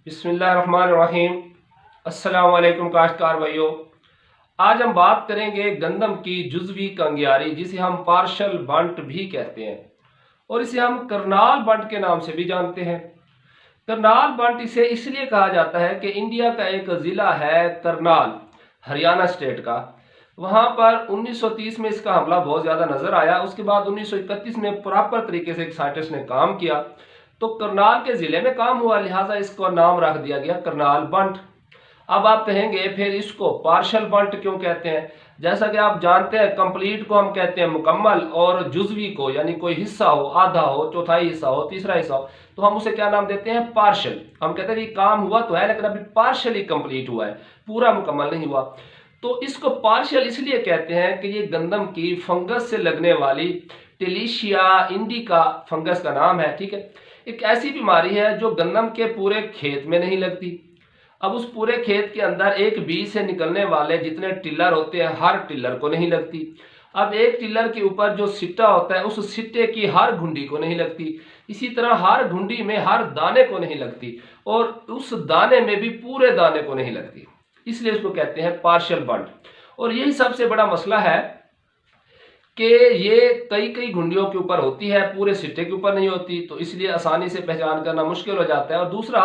बिस्मिल्लाहिर्रहमानिर्रहीम। अस्सलाम वालेकुम काश्तकार भाइयों। आज हम बात करेंगे गंदम की जुज़वी कंगियारी, जिसे हम पार्शल बंट भी कहते हैं और इसे हम करनाल बंट के नाम से भी जानते हैं। करनाल बंट इसे इसलिए कहा जाता है कि इंडिया का एक ज़िला है करनाल, हरियाणा स्टेट का। वहाँ पर 1930 में इसका हमला बहुत ज़्यादा नज़र आया। उसके बाद 1931 में प्रॉपर तरीके से एक साइंटिस्ट ने काम किया तो करनाल के ज़िले में काम हुआ, लिहाजा इसको नाम रख दिया गया करनाल बंट। अब आप कहेंगे फिर इसको पार्शल बंट क्यों कहते हैं? जैसा कि आप जानते हैं, कंप्लीट को हम कहते हैं मुकम्मल, और जुजवी को यानी कोई हिस्सा हो, आधा हो, चौथाई हिस्सा हो, तीसरा हिस्सा हो, तो हम उसे क्या नाम देते हैं? पार्शल। हम कहते हैं कि काम हुआ तो है लेकिन अभी पार्शली कंप्लीट हुआ है, पूरा मुकम्मल नहीं हुआ। तो इसको पार्शियल इसलिए कहते हैं कि ये गंदम की फंगस से लगने वाली टेलिशिया इंडिका फंगस का नाम है। ठीक है, एक ऐसी बीमारी है जो गंदम के पूरे खेत में नहीं लगती। अब उस पूरे खेत के अंदर एक बीज से निकलने वाले जितने टिल्लर होते हैं, हर टिल्लर को नहीं लगती। अब एक टिल्लर के ऊपर जो सिट्टा होता है, उस सिट्टे की हर घुंडी को नहीं लगती। इसी तरह हर घुंडी में हर दाने को नहीं लगती और उस दाने में भी पूरे दाने को नहीं लगती, इसलिए उसको कहते हैं पार्शियल बंट। और यही सबसे बड़ा मसला है कि ये कई कई घुंडियों के ऊपर होती है, पूरे सिट्टे के ऊपर नहीं होती, तो इसलिए आसानी से पहचान करना मुश्किल हो जाता है। और दूसरा,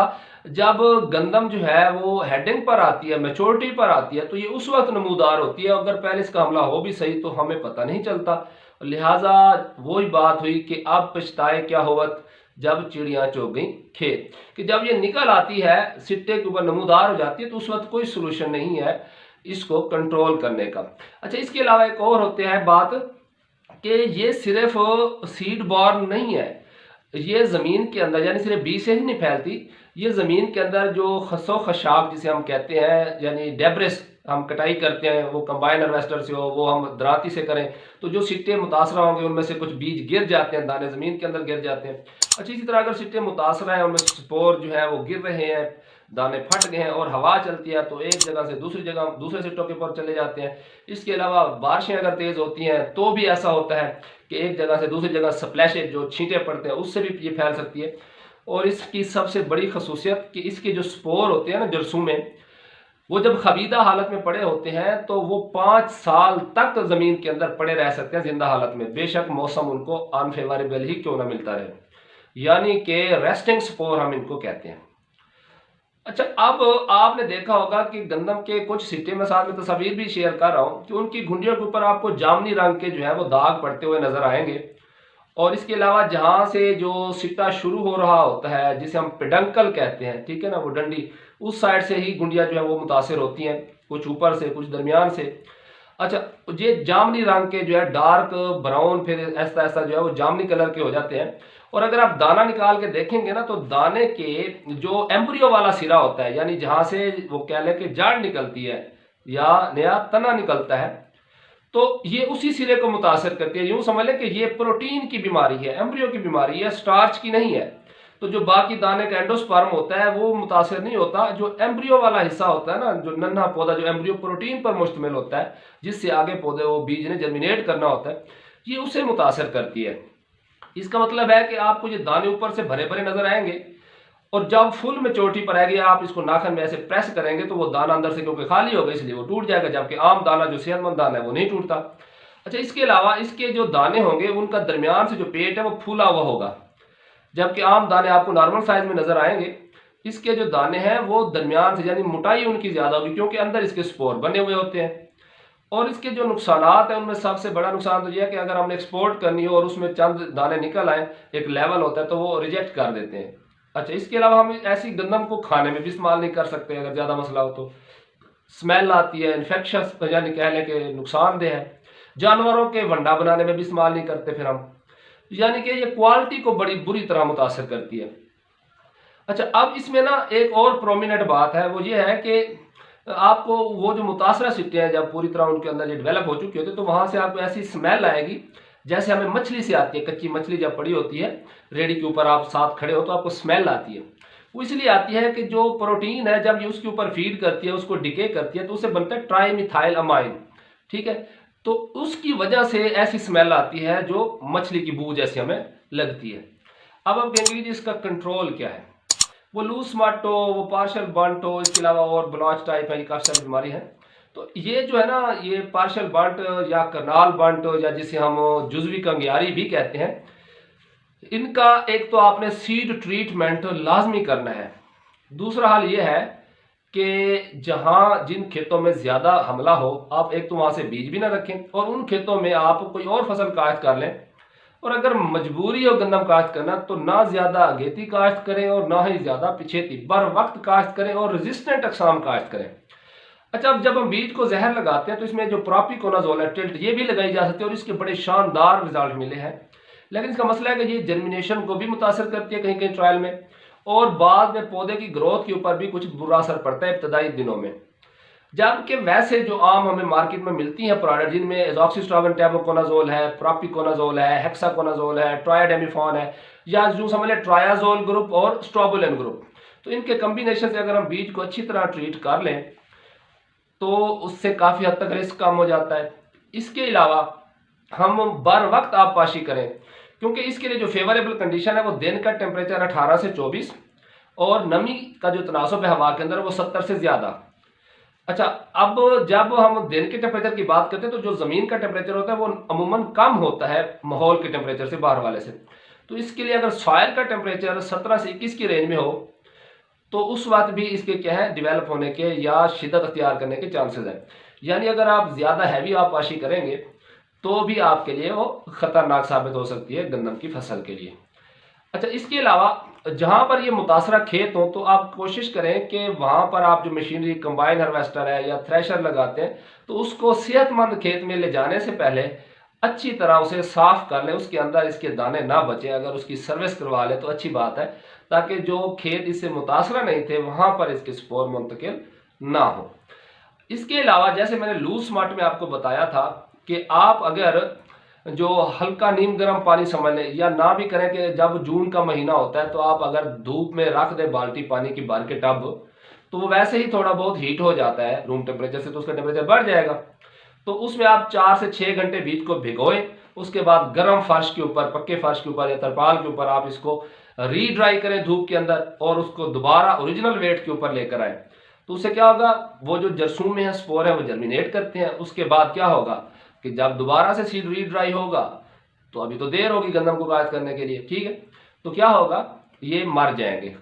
जब गंदम जो है वो हेडिंग पर आती है, मैच्योरिटी पर आती है, तो ये उस वक्त नमूदार होती है। अगर पहले इसका हमला हो भी सही तो हमें पता नहीं चलता। लिहाजा वही बात हुई कि अब पछताए क्या होवत जब चिड़ियां चुग गई खेत, कि जब ये निकल आती है, सिट्टे के ऊपर नमूदार हो जाती है, तो उस वक्त कोई सोल्यूशन नहीं है इसको कंट्रोल करने का। अच्छा, इसके अलावा एक और होते हैं बात कि ये सिर्फ सीड बॉर्न नहीं है, ये ज़मीन के अंदर यानी सिर्फ बीज से ही नहीं फैलती। ये ज़मीन के अंदर जो खसो खशाक जिसे हम कहते हैं, यानी डेब्रिस हम कटाई करते हैं, वो कंबाइन हार्वेस्टर से हो, वो हम दराती से करें, तो जो सिट्टे मुतासरा होंगे उनमें से कुछ बीज गिर जाते हैं, दाने ज़मीन के अंदर गिर जाते हैं। अच्छा, इसी तरह अगर सिट्टे मुतासरा हैं, उनमें स्पोर जो है वो गिर रहे हैं, दाने फट गए हैं और हवा चलती है तो एक जगह से दूसरी जगह दूसरे सिट्टों के ऊपर चले जाते हैं। इसके अलावा बारिशें अगर तेज़ होती हैं तो भी ऐसा होता है कि एक जगह से दूसरी जगह स्प्लैशेज जो छींटे पड़ते हैं उससे भी ये फैल सकती है। और इसकी सबसे बड़ी खसूसियत कि इसके जो स्पोर होते हैं ना जरसूमें, वो जब खबीदा हालत में पड़े होते हैं तो वो 5 साल तक ज़मीन के अंदर पड़े रह सकते हैं जिंदा हालत में, बेशक मौसम उनको अनफेवरेबल ही क्यों ना मिलता रहे, यानी कि रेस्टिंग स्पोर हम इनको कहते हैं। अच्छा, अब आपने देखा होगा कि गंदम के कुछ सिट्टे, मैं साथ में तस्वीर भी शेयर कर रहा हूँ, कि उनकी घुंडियों के ऊपर आपको जामनी रंग के जो है वो दाग पड़ते हुए नजर आएंगे। और इसके अलावा जहाँ से जो सिट्टा शुरू हो रहा होता है, जिसे हम पेडंकल कहते हैं, ठीक है ना, वो डंडी, उस साइड से ही घुंडियाँ जो है वो मुतासर होती हैं, कुछ ऊपर से कुछ दरमियान से। अच्छा, ये जामनी रंग के जो है डार्क ब्राउन, फिर ऐसा ऐसा जो है वो जामनी कलर के हो जाते हैं। और अगर आप दाना निकाल के देखेंगे ना, तो दाने के जो एम्ब्रियो वाला सिरा होता है, यानी जहां से वो कह लें कि जड़ निकलती है या नया तना निकलता है, तो ये उसी सिरे को मुतासर करती है। यूं समझ लें कि ये प्रोटीन की बीमारी है, एम्ब्रियो की बीमारी है, स्टार्च की नहीं है। तो जो बाकी दाने का एंडोस्पर्म होता है वो मुतासर नहीं होता, जो एम्ब्रियो वाला हिस्सा होता है ना, जो नन्हा पौधा, जो एम्ब्रियो प्रोटीन पर मुश्तमिल होता है, जिससे आगे पौधे वो बीज ने जर्मिनेट करना होता है, ये उसे मुतासर करती है। इसका मतलब है कि आपको ये दाने ऊपर से भरे भरे नजर आएंगे और जब फुल मेच्योरिटी पर आएगी, आप इसको नाखन में ऐसे प्रेस करेंगे तो वो दाना अंदर से क्योंकि खाली होगा इसलिए वो टूट जाएगा, जबकि आम दाना जो सेहतमंद दाना है वो नहीं टूटता। अच्छा, इसके अलावा इसके जो दाने होंगे उनका दरमियान से जो पेट है वो फूला हुआ होगा, जबकि आम दाने आपको नॉर्मल साइज में नजर आएंगे। इसके जो दाने हैं वो दरमियान से, यानी मोटाई उनकी ज्यादा होगी, क्योंकि अंदर इसके स्पोर बने हुए होते हैं। और इसके जो नुकसानात हैं उनमें सबसे बड़ा नुकसान तो यह है कि अगर हमने एक्सपोर्ट करनी हो और उसमें चंद दाने निकल आए, एक लेवल होता है, तो वो रिजेक्ट कर देते हैं। अच्छा, इसके अलावा हम ऐसी गंदम को खाने में भी इस्तेमाल नहीं कर सकते, अगर ज़्यादा मसला हो तो स्मेल आती है, इन्फेक्शस यानी कह लें कि नुकसानदेह है। जानवरों के वंडा बनाने में भी इस्तेमाल नहीं करते फिर हम, यानी कि ये क्वालिटी को बड़ी बुरी तरह मुतासर करती है। अच्छा, अब इसमें ना एक और प्रोमिनेंट बात है, वो ये है कि आपको वो जो मुतासरा सिट्टे हैं जब पूरी तरह उनके अंदर ये डेवलप हो चुके होते हैं, तो वहां से आपको ऐसी स्मेल आएगी जैसे हमें मछली से आती है। कच्ची मछली जब पड़ी होती है रेडी के ऊपर, आप साथ खड़े हो तो आपको स्मेल आती है। वो इसलिए आती है कि जो प्रोटीन है जब ये उसके ऊपर फीड करती है, उसको डिके करती है, तो उसे बनता है ट्राइमिथाइल अमाइन। ठीक है, तो उसकी वजह से ऐसी स्मेल आती है जो मछली की बू जैसी हमें लगती है। अब आप कहेंगे जी इसका कंट्रोल क्या है? वो लूज स्मट हो, वो पार्शल बंट हो, इसके अलावा और ब्लॉच टाइप है, ये काफ़ी सारी बीमारी है। तो ये जो है ना, ये पार्शल बंट या करनाल बंट या जिसे हम जुजवी कंगियारी भी कहते हैं, इनका एक तो आपने सीड ट्रीटमेंट लाजमी करना है। दूसरा हाल ये है कि जहां जिन खेतों में ज़्यादा हमला हो, आप एक तो वहां से बीज भी ना रखें और उन खेतों में आप कोई और फसल काश्त कर लें। और अगर मजबूरी हो गंदम काश्त करना तो ना ज़्यादा अगेती काश्त करें और ना ही ज़्यादा पिछेती, बर वक्त काश्त करें और रेजिस्टेंट अकसाम काश्त करें। अच्छा, अब जब हम बीज को जहर लगाते हैं तो इसमें जो प्रोपिकोनाजोल है, टिल्ट, ये भी लगाई जा सकती है और इसके बड़े शानदार रिजल्ट मिले हैं। लेकिन इसका मसला है कि ये जर्मिनेशन को भी मुतासर करती है कहीं कहीं ट्रायल में, और बाद में पौधे की ग्रोथ के ऊपर भी कुछ बुरा असर पड़ता है इब्तदाई दिनों में। जबकि वैसे जो आम हमें मार्केट में मिलती हैं प्रोडक्ट, जिनमें एजॉक्सिस्ट्राबिन टैबोकोनाजोल है, प्रोपिकोनाजोल है, हेक्साकोनाजोल है, ट्राइडेमिफॉन है, या जो समझ लें ट्रायाजोल ग्रुप और स्ट्रोबुलिन ग्रुप, तो इनके कम्बिनेशन से अगर हम बीज को अच्छी तरह ट्रीट कर लें तो उससे काफ़ी हद तक रिस्क कम हो जाता है। इसके अलावा हम बर वक्त आबपाशी करें, क्योंकि इसके लिए जो फेवरेबल कंडीशन है वो दिन का टेम्परेचर 18 से 24 और नमी का जो तनासब है हवा के अंदर वो 70 से ज़्यादा। अच्छा, अब जब हम दिन के टेम्परेचर की बात करते हैं तो जो ज़मीन का टेम्परेचर होता है वो अमूमन कम होता है माहौल के टेम्परेचर से, बाहर वाले से। तो इसके लिए अगर सॉइल का टेम्परेचर 17 से 21 की रेंज में हो तो उस वक्त भी इसके क्या है, डेवलप होने के या शिद्दत अख्तियार करने के चांसेस हैं। यानी अगर आप ज़्यादा हैवी आबपाशी करेंगे तो भी आपके लिए वो ख़तरनाक साबित हो सकती है गंदम की फसल के लिए। अच्छा, इसके अलावा जहाँ पर ये मुतासरा खेत हो तो आप कोशिश करें कि वहाँ पर आप जो मशीनरी कंबाइन हार्वेस्टर है या थ्रेशर लगाते हैं तो उसको सेहतमंद खेत में ले जाने से पहले अच्छी तरह उसे साफ कर लें, उसके अंदर इसके दाने ना बचें। अगर उसकी सर्विस करवा लें तो अच्छी बात है, ताकि जो खेत इससे मुतासरा नहीं थे वहाँ पर इसके स्पोर मुंतकिल ना हो। इसके अलावा जैसे मैंने लूज स्मार्ट में आपको बताया था कि आप अगर जो हल्का नीम गर्म पानी समझ लें, या ना भी करें कि जब जून का महीना होता है तो आप अगर धूप में रख दें बाल्टी पानी की भर के टब, तो वो वैसे ही थोड़ा बहुत हीट हो जाता है रूम टेम्परेचर से, तो उसका टेम्परेचर बढ़ जाएगा। तो उसमें आप 4 से 6 घंटे बीज को भिगोएं, उसके बाद गर्म फर्श के ऊपर, पक्के फर्श के ऊपर या तरपाल के ऊपर आप इसको रीड्राई करें धूप के अंदर और उसको दोबारा ओरिजिनल वेट के ऊपर लेकर आए। तो उससे क्या होगा, वो जो जरसूम है, स्पोर है, वो जर्मिनेट करते हैं। उसके बाद क्या होगा कि जब दोबारा से सीड रीड्राई होगा तो अभी तो देर होगी गंदम को काश्त करने के लिए, ठीक है, तो क्या होगा, ये मर जाएंगे।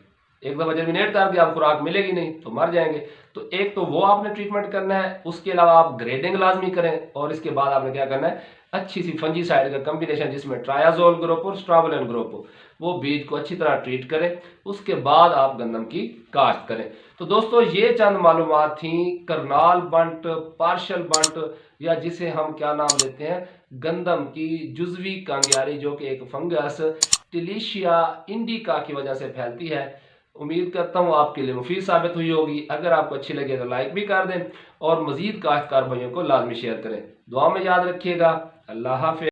एक दफा जर्मिनेट कर दिया, अब खुराक मिलेगी नहीं तो मर जाएंगे। तो एक तो वो आपने ट्रीटमेंट करना है, उसके अलावा आप ग्रेडिंग लाजमी करें, और इसके बाद आपने क्या करना है, अच्छी सी फंजीसाइड का कम्बिनेशन जिसमें ट्रायाजोल ग्रुप और स्ट्रोबुलिन ग्रुप हो, वो बीज को अच्छी तरह ट्रीट करें। उसके बाद आप गंदम की काश्त करें। तो दोस्तों, ये चंद मालूमात थी करनाल बंट, पार्शल बंट, या जिसे हम क्या नाम देते हैं, गंदम की जुजवी कांगियारी, जो कि एक फंगस टिलिशिया इंडिका की वजह से फैलती है। उम्मीद करता हूँ आपके लिए मुफीद साबित हुई होगी। अगर आपको अच्छी लगे तो लाइक भी कर दें और मजीद काश्तकार भाइयों को लाजमी शेयर करें। दुआ में याद रखिएगा। अल्लाह हाफिज़।